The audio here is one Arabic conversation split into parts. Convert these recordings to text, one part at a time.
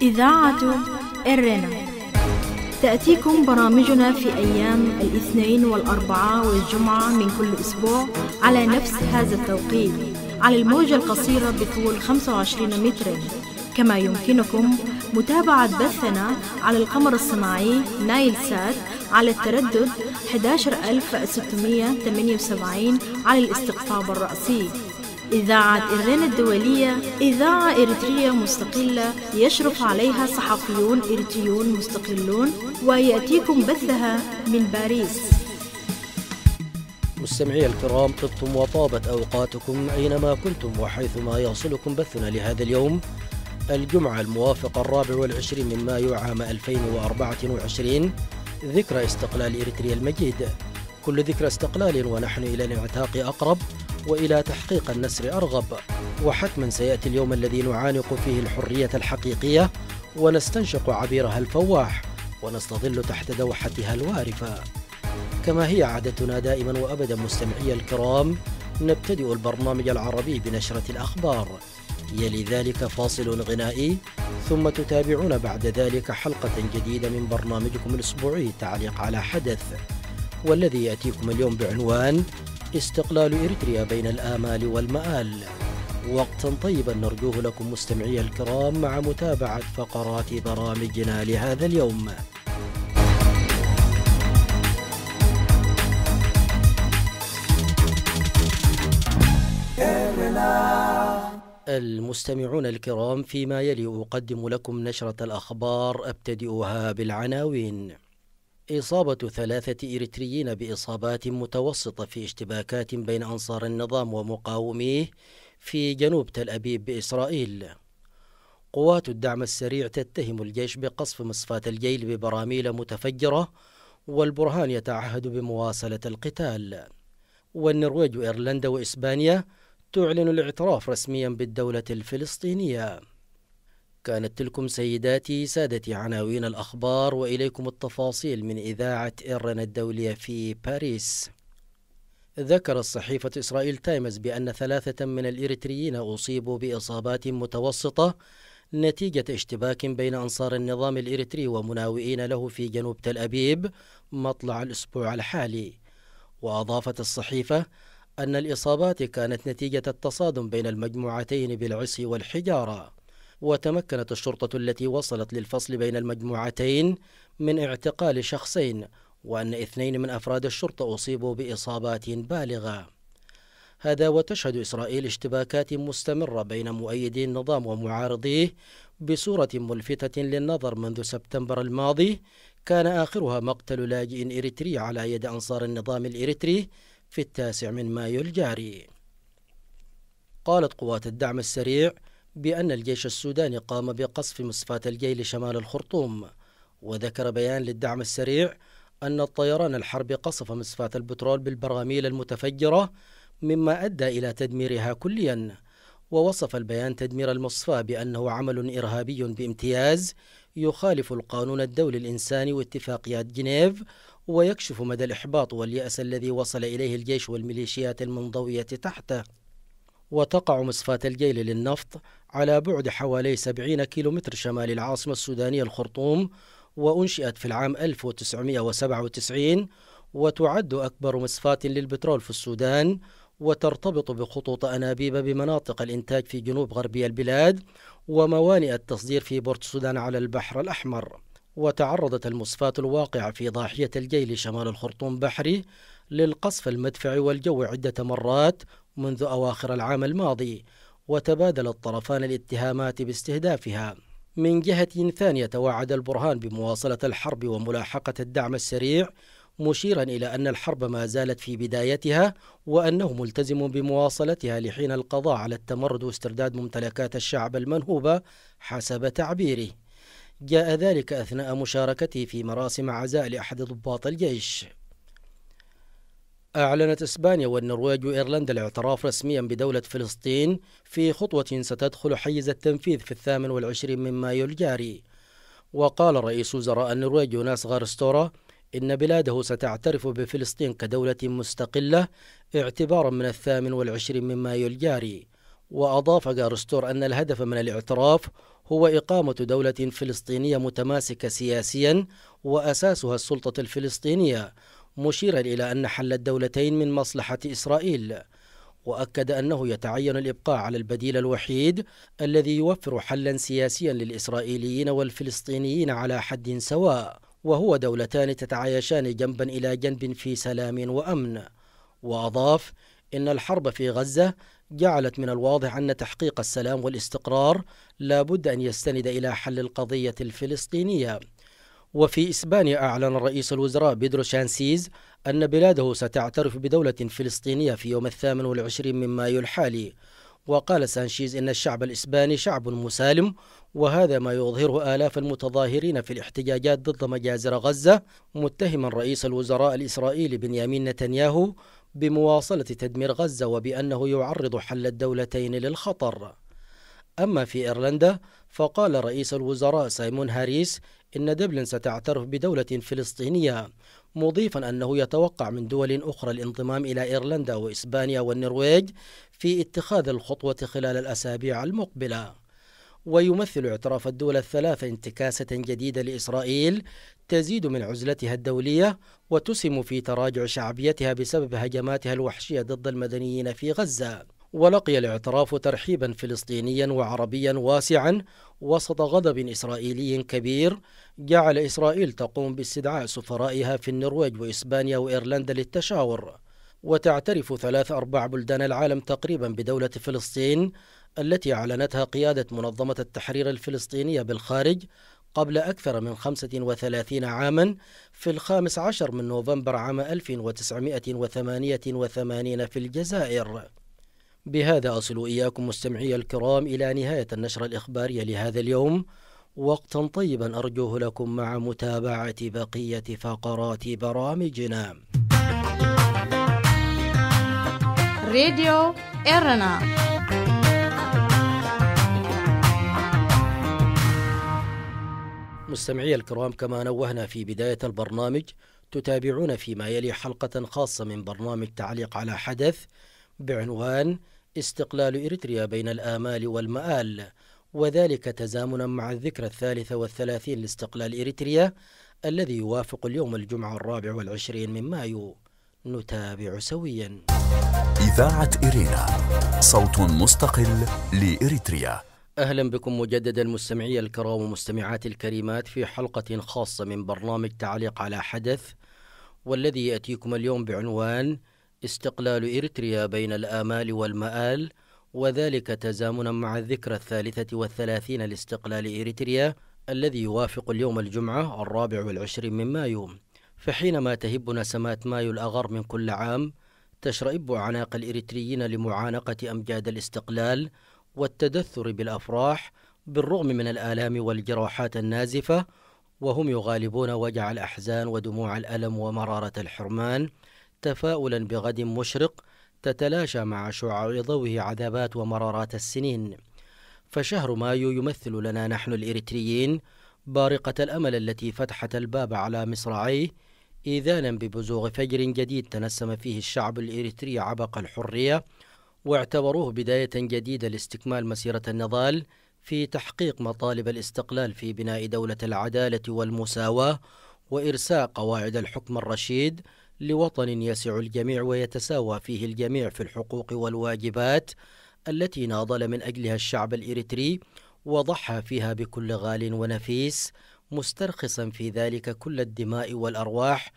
إذاعة إرنا تأتيكم برامجنا في أيام الاثنين والأربعاء والجمعة من كل أسبوع على نفس هذا التوقيت على الموجة القصيرة بطول 25 مترا. كما يمكنكم متابعة بثنا على القمر الصناعي نايل سات على التردد 11678 على الاستقطاب الرأسي. إذاعة إرنا الدولية إذاعة إريترية مستقلة يشرف عليها صحفيون إريتريون مستقلون، ويأتيكم بثها من باريس. مستمعي الكرام، طبتم وطابت أوقاتكم أينما كنتم وحيثما يصلكم بثنا لهذا اليوم الجمعة الموافق 24 من مايو عام 2024، ذكرى استقلال إريتريا المجيد. كل ذكرى استقلال ونحن إلى الانعتاق أقرب وإلى تحقيق النصر أرغب، وحتما سيأتي اليوم الذي نعانق فيه الحرية الحقيقية ونستنشق عبيرها الفواح ونستظل تحت دوحتها الوارفة. كما هي عادتنا دائما وأبدا مستمعي الكرام، نبتدئ البرنامج العربي بنشرة الأخبار، يلي ذلك فاصل غنائي، ثم تتابعون بعد ذلك حلقة جديدة من برنامجكم الأسبوعي تعليق على حدث، والذي يأتيكم اليوم بعنوان استقلال إريتريا بين الآمال والمآل. وقتا طيبا نرجوه لكم مستمعي الكرام مع متابعة فقرات برامجنا لهذا اليوم. المستمعون الكرام، فيما يلي أقدم لكم نشرة الأخبار، أبتدئها بالعناوين. إصابة 3 إريتريين بإصابات متوسطة في اشتباكات بين أنصار النظام ومقاوميه في جنوب تل أبيب بإسرائيل. قوات الدعم السريع تتهم الجيش بقصف مصفاة الجيل ببراميل متفجرة، والبرهان يتعهد بمواصلة القتال. والنرويج وإيرلندا وإسبانيا تعلن الاعتراف رسميا بالدولة الفلسطينية. كانت تلكم سيداتي سادتي عناوين الأخبار، وإليكم التفاصيل من إذاعة إرنا الدولية في باريس. ذكرت صحيفة إسرائيل تايمز بأن 3 من الإريتريين أصيبوا بإصابات متوسطة نتيجة اشتباك بين أنصار النظام الإريتري ومناوئين له في جنوب تل أبيب مطلع الأسبوع الحالي. وأضافت الصحيفة أن الإصابات كانت نتيجة التصادم بين المجموعتين بالعصي والحجارة. وتمكنت الشرطة التي وصلت للفصل بين المجموعتين من اعتقال شخصين، وأن 2 من أفراد الشرطة أصيبوا بإصابات بالغة. هذا وتشهد إسرائيل اشتباكات مستمرة بين مؤيدي النظام ومعارضيه بصورة ملفتة للنظر منذ سبتمبر الماضي، كان آخرها مقتل لاجئ إريتري على يد أنصار النظام الإريتري في 9 من مايو الجاري. قالت قوات الدعم السريع بأن الجيش السوداني قام بقصف مصفاة الجيل شمال الخرطوم. وذكر بيان للدعم السريع أن الطيران الحربي قصف مصفاة البترول بالبراميل المتفجرة، مما أدى إلى تدميرها كليا. ووصف البيان تدمير المصفاة بأنه عمل إرهابي بامتياز يخالف القانون الدولي الإنساني واتفاقيات جنيف، ويكشف مدى الإحباط واليأس الذي وصل إليه الجيش والميليشيات المنضوية تحته. وتقع مصفاة الجيل للنفط على بعد حوالي 70 كيلومتر شمال العاصمة السودانية الخرطوم، وأنشئت في العام 1997، وتعد أكبر مصفاة للبترول في السودان، وترتبط بخطوط أنابيب بمناطق الإنتاج في جنوب غربي البلاد وموانئ التصدير في بورت السودان على البحر الأحمر. وتعرضت المصفاة الواقعة في ضاحية الجيل شمال الخرطوم بحري للقصف المدفعي والجوي عدة مرات منذ أواخر العام الماضي، وتبادل الطرفان الاتهامات باستهدافها. من جهة ثانية، توعد البرهان بمواصلة الحرب وملاحقة الدعم السريع، مشيرا إلى أن الحرب ما زالت في بدايتها، وأنه ملتزم بمواصلتها لحين القضاء على التمرد واسترداد ممتلكات الشعب المنهوبة حسب تعبيره. جاء ذلك أثناء مشاركته في مراسم عزاء لأحد ضباط الجيش. أعلنت إسبانيا والنرويج وإيرلندا الاعتراف رسميا بدولة فلسطين في خطوة ستدخل حيز التنفيذ في 28 من مايو الجاري. وقال رئيس وزراء النرويج يوناس غارستورا إن بلاده ستعترف بفلسطين كدولة مستقلة اعتبارا من 28 من مايو الجاري. وأضاف جارستور أن الهدف من الاعتراف هو إقامة دولة فلسطينية متماسكة سياسيا وأساسها السلطة الفلسطينية، مشيرا إلى أن حل الدولتين من مصلحة إسرائيل. وأكد أنه يتعين الإبقاء على البديل الوحيد الذي يوفر حلا سياسيا للإسرائيليين والفلسطينيين على حد سواء، وهو دولتان تتعايشان جنبا إلى جنب في سلام وأمن. وأضاف إن الحرب في غزة جعلت من الواضح أن تحقيق السلام والاستقرار لا بد أن يستند إلى حل القضية الفلسطينية. وفي إسبانيا أعلن رئيس الوزراء بيدرو سانشيز أن بلاده ستعترف بدولة فلسطينية في يوم 28 من مايو الحالي. وقال سانشيز إن الشعب الإسباني شعب مسالم، وهذا ما يظهره آلاف المتظاهرين في الاحتجاجات ضد مجازر غزة، متهما رئيس الوزراء الإسرائيلي بنيامين نتنياهو بمواصلة تدمير غزة وبأنه يعرض حل الدولتين للخطر. أما في إيرلندا فقال رئيس الوزراء سايمون هاريس إن دبلن ستعترف بدولة فلسطينية، مضيفا أنه يتوقع من دول أخرى الانضمام إلى إيرلندا وإسبانيا والنرويج في اتخاذ الخطوة خلال الأسابيع المقبلة. ويمثل اعتراف الدول الثلاثة انتكاسة جديدة لإسرائيل تزيد من عزلتها الدولية وتسهم في تراجع شعبيتها بسبب هجماتها الوحشية ضد المدنيين في غزة. ولقي الاعتراف ترحيبا فلسطينيا وعربيا واسعا وسط غضب إسرائيلي كبير جعل إسرائيل تقوم باستدعاء سفرائها في النرويج وإسبانيا وإيرلندا للتشاور. وتعترف 3/4 بلدان العالم تقريبا بدولة فلسطين التي أعلنتها قيادة منظمة التحرير الفلسطينية بالخارج قبل أكثر من 35 عاما في 15 من نوفمبر عام 1988 في الجزائر. بهذا أصل إياكم مستمعي الكرام إلى نهاية النشرة الإخبارية لهذا اليوم، وقتا طيبا أرجوه لكم مع متابعة بقية فقرات برامجنا. راديو إيرنا. مستمعي الكرام، كما نوهنا في بداية البرنامج تتابعون فيما يلي حلقة خاصة من برنامج تعليق على حدث بعنوان استقلال إريتريا بين الآمال والمآل، وذلك تزامنا مع الذكرى 33 لاستقلال إريتريا الذي يوافق اليوم الجمعة 24 من مايو. نتابع سويا. إذاعة إيرينا، صوت مستقل لإريتريا. أهلا بكم مجددا مستمعي الكرام ومستمعات الكريمات في حلقة خاصة من برنامج تعليق على حدث، والذي يأتيكم اليوم بعنوان استقلال إريتريا بين الآمال والمآل، وذلك تزامنا مع الذكرى 33 لاستقلال إريتريا الذي يوافق اليوم الجمعة 24 من مايو. فحينما تهب نسمات مايو الأغر من كل عام تشرئب أعناق الإريتريين لمعانقة أمجاد الاستقلال والتدثر بالأفراح بالرغم من الآلام والجراحات النازفة، وهم يغالبون وجع الأحزان ودموع الألم ومرارة الحرمان، تفاؤلا بغد مشرق تتلاشى مع شعاع ضوءه عذابات ومرارات السنين. فشهر مايو يمثل لنا نحن الإريتريين بارقة الأمل التي فتحت الباب على مصراعيه إذانا ببزوغ فجر جديد تنسم فيه الشعب الإريتري عبق الحرية، واعتبروه بداية جديدة لاستكمال مسيرة النضال في تحقيق مطالب الاستقلال في بناء دولة العدالة والمساواة وإرساء قواعد الحكم الرشيد لوطن يسع الجميع ويتساوى فيه الجميع في الحقوق والواجبات التي ناضل من أجلها الشعب الإريتري وضحى فيها بكل غال ونفيس، مسترخصا في ذلك كل الدماء والأرواح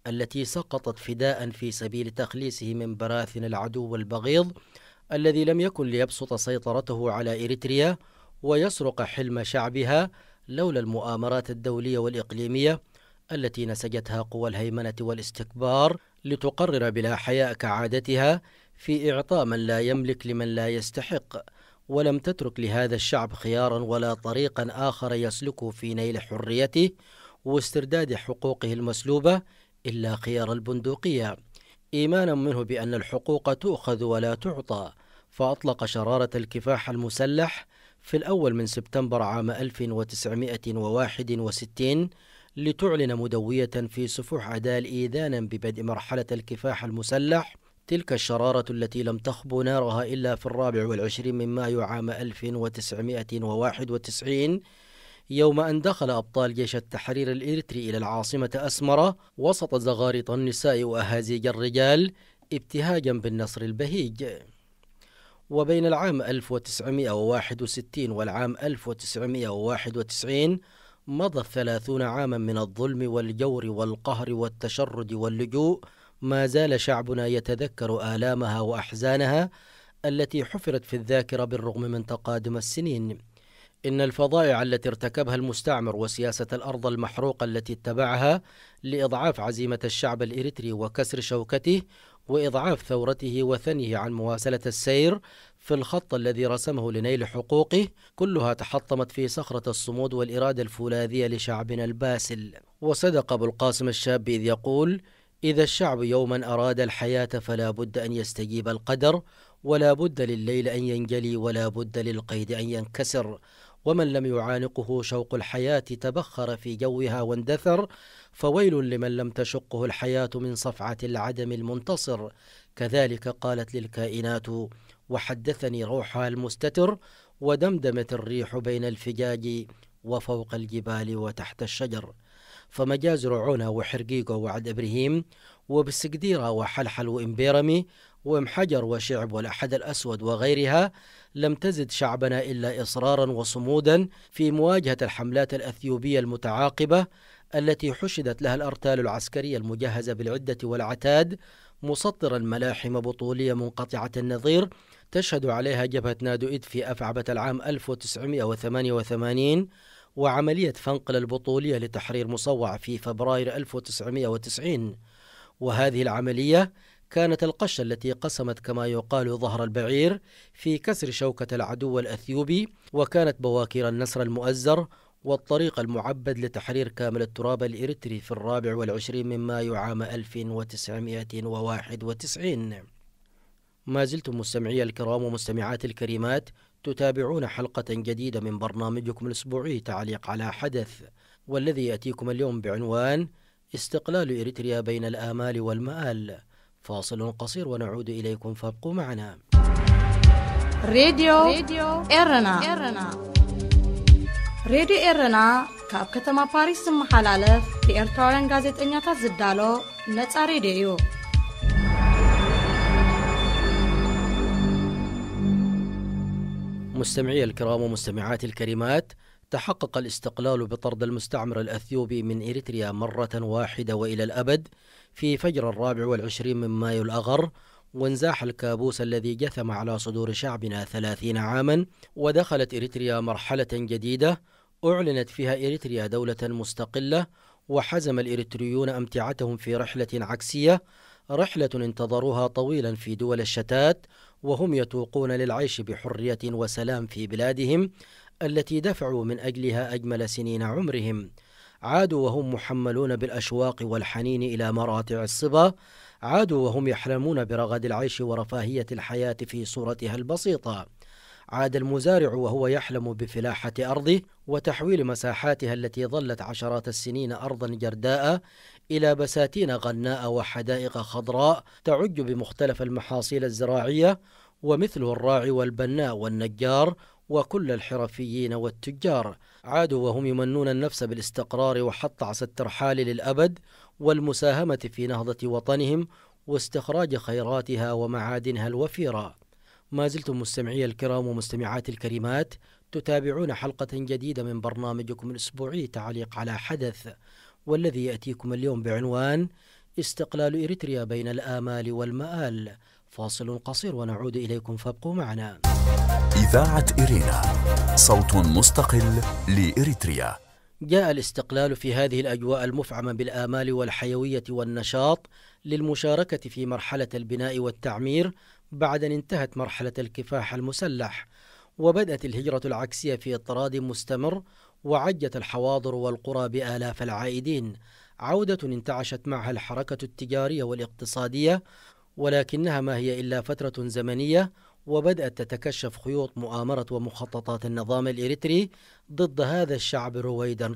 التي سقطت فداء في سبيل تخليصه من براثن العدو البغيض الذي لم يكن ليبسط سيطرته على إريتريا ويسرق حلم شعبها لولا المؤامرات الدولية والإقليمية التي نسجتها قوى الهيمنة والاستكبار لتقرر بلا حياء كعادتها في إعطاء من لا يملك لمن لا يستحق، ولم تترك لهذا الشعب خيارا ولا طريقا آخر يسلكه في نيل حريته واسترداد حقوقه المسلوبة إلا خيار البندقية، إيمانا منه بأن الحقوق تؤخذ ولا تعطى. فأطلق شرارة الكفاح المسلح في الأول من سبتمبر عام 1961 لتعلن مدوية في صفوح أدال إيذانا ببدء مرحلة الكفاح المسلح تلك الشرارة التي لم تخبو نارها إلا في 24 من مايو عام 1991، يوم أن دخل أبطال جيش التحرير الإريتري إلى العاصمة أسمرة وسط زغارط النساء وأهازيج الرجال ابتهاجا بالنصر البهيج. وبين العام 1961 والعام 1991 مضت 30 عاما من الظلم والجور والقهر والتشرد واللجوء. ما زال شعبنا يتذكر آلامها وأحزانها التي حفرت في الذاكرة بالرغم من تقادم السنين. إن الفظائع التي ارتكبها المستعمر وسياسة الأرض المحروقة التي اتبعها لإضعاف عزيمة الشعب الإريتري وكسر شوكته وإضعاف ثورته وثنيه عن مواصلة السير في الخط الذي رسمه لنيل حقوقه، كلها تحطمت في صخرة الصمود والإرادة الفولاذية لشعبنا الباسل. وصدق أبو القاسم الشاب إذ يقول: إذا الشعب يوما أراد الحياة فلا بد أن يستجيب القدر، ولا بد لليل أن ينجلي، ولا بد للقيد أن ينكسر. ومن لم يعانقه شوق الحياة تبخر في جوها واندثر، فويل لمن لم تشقه الحياة من صفعة العدم المنتصر. كذلك قالت للكائنات وحدثني روحها المستتر، ودمدمت الريح بين الفجاج وفوق الجبال وتحت الشجر. فمجاز رعونة وحرقيقة وعد إبراهيم وبسقديرة وحلحل وإمبيرمي وإمحجر وشعب والأحد الأسود وغيرها لم تزد شعبنا إلا إصرارا وصمودا في مواجهة الحملات الأثيوبية المتعاقبة التي حشدت لها الأرتال العسكرية المجهزة بالعدة والعتاد، مسطرا ملاحم بطولية منقطعة النظير تشهد عليها جبهة نادو إد في أفعبة العام 1988، وعملية فنقل البطولية لتحرير مصوع في فبراير 1990. وهذه العملية كانت القشة التي قسمت كما يقال ظهر البعير في كسر شوكة العدو الأثيوبي، وكانت بواكير النصر المؤزر والطريق المعبد لتحرير كامل التراب الإريتري في 24 من مايو عام 1991. ما زلتم مستمعي الكرام ومستمعات الكريمات تتابعون حلقة جديدة من برنامجكم الأسبوعي تعليق على حدث، والذي يأتيكم اليوم بعنوان استقلال إريتريا بين الآمال والمآل. فاصل قصير ونعود إليكم، فابقوا معنا. راديو إرنا راديو إرنا كاب كتما باريس محلالف بإرتوران غازت إنياتا زدالو نتسا راديو. مستمعي الكرام ومستمعات الكريمات، تحقق الاستقلال بطرد المستعمر الأثيوبي من إريتريا مرة واحدة وإلى الأبد في فجر 24 من مايو الأغر، وانزاح الكابوس الذي جثم على صدور شعبنا 30 عاما، ودخلت إريتريا مرحلة جديدة أعلنت فيها إريتريا دولة مستقلة، وحزم الإريتريون أمتعتهم في رحلة عكسية، رحلة انتظروها طويلا في دول الشتات وهم يتوقون للعيش بحرية وسلام في بلادهم التي دفعوا من أجلها أجمل سنين عمرهم. عادوا وهم محملون بالأشواق والحنين إلى مراتع الصبا، عادوا وهم يحلمون برغد العيش ورفاهية الحياة في صورتها البسيطة. عاد المزارع وهو يحلم بفلاحة أرضه وتحويل مساحاتها التي ظلت عشرات السنين أرضا جرداء إلى بساتين غناء وحدائق خضراء تعج بمختلف المحاصيل الزراعية، ومثله الراعي والبناء والنجار وكل الحرفيين والتجار. عادوا وهم يمنون النفس بالاستقرار وحط عصا الترحال للأبد والمساهمة في نهضة وطنهم واستخراج خيراتها ومعادنها الوفيرة. ما زلتم مستمعي الكرام ومستمعات الكريمات تتابعون حلقة جديدة من برنامجكم الأسبوعي تعليق على حدث، والذي يأتيكم اليوم بعنوان استقلال إريتريا بين الآمال والمآل. فاصل قصير ونعود إليكم، فابقوا معنا. إذاعة إرينا، صوت مستقل لإريتريا. جاء الاستقلال في هذه الأجواء المفعمة بالآمال والحيوية والنشاط للمشاركة في مرحلة البناء والتعمير بعد أن انتهت مرحلة الكفاح المسلح، وبدأت الهجرة العكسية في اضطراد مستمر، وعجت الحواضر والقرى بآلاف العائدين، عودة انتعشت معها الحركة التجارية والاقتصادية، ولكنها ما هي إلا فترة زمنية، وبدأت تتكشف خيوط مؤامرة ومخططات النظام الإريتري ضد هذا الشعب رويدا.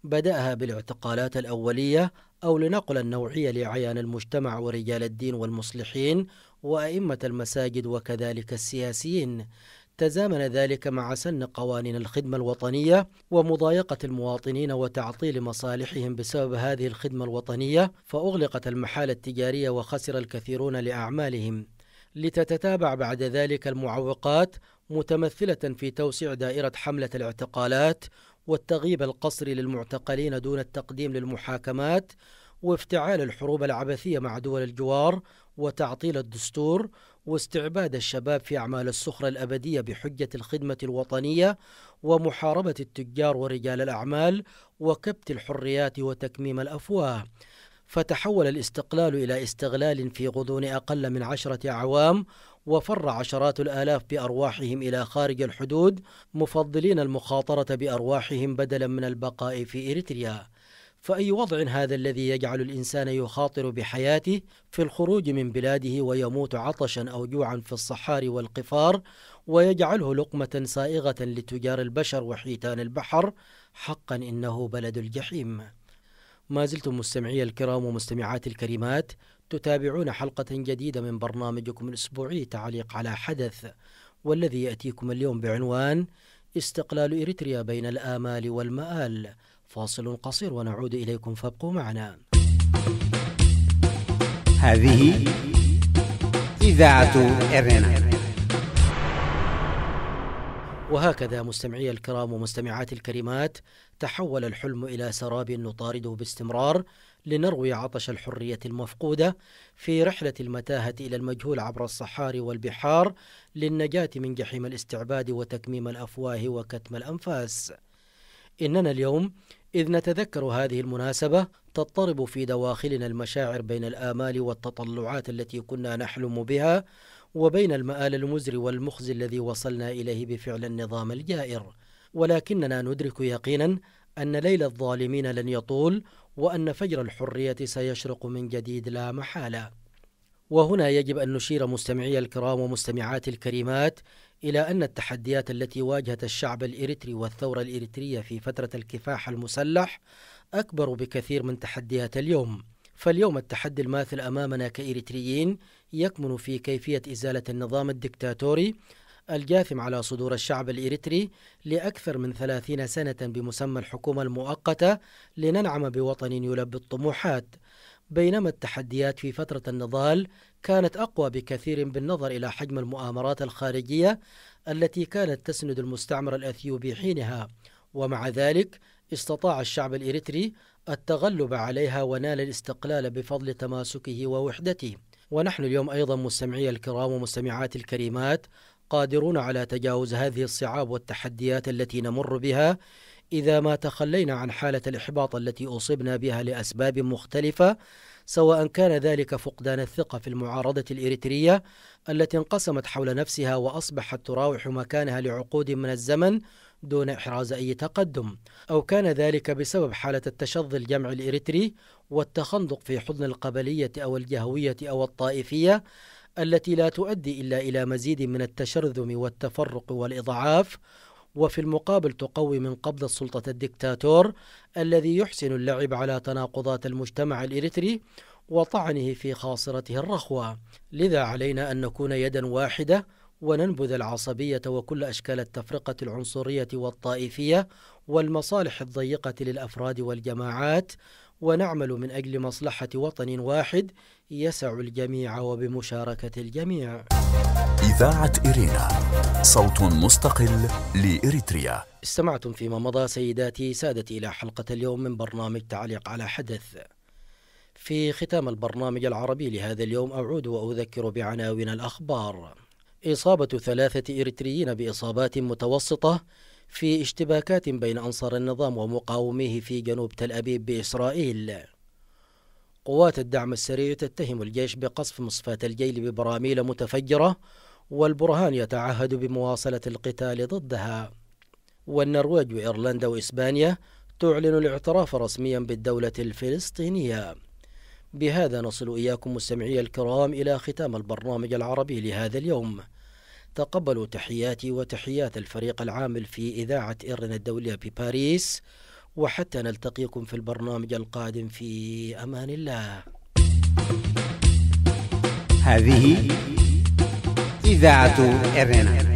بدأها بالاعتقالات الأولية أو لنقل النوعية لأعيان المجتمع ورجال الدين والمصلحين وأئمة المساجد وكذلك السياسيين. تزامن ذلك مع سن قوانين الخدمة الوطنية ومضايقة المواطنين وتعطيل مصالحهم بسبب هذه الخدمة الوطنية، فأغلقت المحال التجارية وخسر الكثيرون لأعمالهم. لتتتابع بعد ذلك المعوقات متمثلة في توسيع دائرة حملة الاعتقالات والتغييب القسري للمعتقلين دون التقديم للمحاكمات، وافتعال الحروب العبثية مع دول الجوار، وتعطيل الدستور، واستعباد الشباب في أعمال السخرة الأبدية بحجة الخدمة الوطنية، ومحاربة التجار ورجال الأعمال، وكبت الحريات وتكميم الأفواه. فتحول الاستقلال إلى استغلال في غضون أقل من 10 أعوام، وفر عشرات الآلاف بأرواحهم إلى خارج الحدود مفضلين المخاطرة بأرواحهم بدلا من البقاء في إريتريا. فأي وضع هذا الذي يجعل الإنسان يخاطر بحياته في الخروج من بلاده ويموت عطشا أو جوعا في الصحاري والقفار، ويجعله لقمة سائغة لتجار البشر وحيتان البحر؟ حقا إنه بلد الجحيم. ما زلتم مستمعي الكرام ومستمعات الكريمات تتابعون حلقة جديدة من برنامجكم الأسبوعي تعليق على حدث، والذي يأتيكم اليوم بعنوان استقلال إريتريا بين الآمال والمآل. فاصل قصير ونعود إليكم، فابقوا معنا. هذه إذاعة إرنا. وهكذا مستمعي الكرام ومستمعات الكريمات تحول الحلم إلى سراب نطارده باستمرار لنروي عطش الحرية المفقودة في رحلة المتاهة إلى المجهول عبر الصحاري والبحار للنجاة من جحيم الاستعباد وتكميم الأفواه وكتم الأنفاس. إننا اليوم إذ نتذكر هذه المناسبة تضطرب في دواخلنا المشاعر بين الآمال والتطلعات التي كنا نحلم بها، وبين المآل المزري والمخزي الذي وصلنا إليه بفعل النظام الجائر. ولكننا ندرك يقينا أن ليل الظالمين لن يطول، وأن فجر الحرية سيشرق من جديد لا محالة. وهنا يجب أن نشير مستمعي الكرام ومستمعات الكريمات إلى أن التحديات التي واجهت الشعب الإريتري والثورة الإريترية في فترة الكفاح المسلح أكبر بكثير من تحديات اليوم. فاليوم التحدي الماثل أمامنا كإريتريين يكمن في كيفية إزالة النظام الدكتاتوري الجاثم على صدور الشعب الإريتري لأكثر من 30 سنة بمسمى الحكومة المؤقتة، لننعم بوطن يلبي الطموحات. بينما التحديات في فترة النضال كانت أقوى بكثير بالنظر إلى حجم المؤامرات الخارجية التي كانت تسند المستعمر الأثيوبي حينها، ومع ذلك استطاع الشعب الإريتري التغلب عليها ونال الاستقلال بفضل تماسكه ووحدته. ونحن اليوم أيضا مستمعي الكرام ومستمعات الكريمات قادرون على تجاوز هذه الصعاب والتحديات التي نمر بها إذا ما تخلينا عن حالة الإحباط التي أصبنا بها لأسباب مختلفة، سواء كان ذلك فقدان الثقة في المعارضة الإريترية التي انقسمت حول نفسها وأصبحت تراوح مكانها لعقود من الزمن دون إحراز أي تقدم، أو كان ذلك بسبب حالة التشظي الجمعي الإريتري والتخندق في حضن القبلية أو الجهوية أو الطائفية التي لا تؤدي إلا إلى مزيد من التشرذم والتفرق والإضعاف، وفي المقابل تقوي من قبض سلطة الدكتاتور الذي يحسن اللعب على تناقضات المجتمع الإريتري وطعنه في خاصرته الرخوة. لذا علينا أن نكون يدا واحدة وننبذ العصبية وكل أشكال التفرقة العنصرية والطائفية والمصالح الضيقة للأفراد والجماعات، ونعمل من أجل مصلحة وطن واحد يسع الجميع وبمشاركة الجميع. إذاعة إرينا، صوت مستقل لإريتريا. استمعتم فيما مضى سيداتي سادتي إلى حلقة اليوم من برنامج تعليق على حدث. في ختام البرنامج العربي لهذا اليوم أعود وأذكر بعناوين الأخبار. إصابة 3 إريتريين بإصابات متوسطة في اشتباكات بين أنصار النظام ومقاوميه في جنوب تل أبيب بإسرائيل. قوات الدعم السريع تتهم الجيش بقصف مصفاة الجيل ببراميل متفجرة، والبرهان يتعهد بمواصلة القتال ضدها. والنرويج وإيرلندا وإسبانيا تعلن الاعتراف رسميا بالدولة الفلسطينية. بهذا نصل إياكم مستمعي الكرام إلى ختام البرنامج العربي لهذا اليوم. تقبلوا تحياتي وتحيات الفريق العامل في إذاعة إرنا الدولية بباريس، وحتى نلتقيكم في البرنامج القادم في أمان الله. هذه إذاعة إرنا.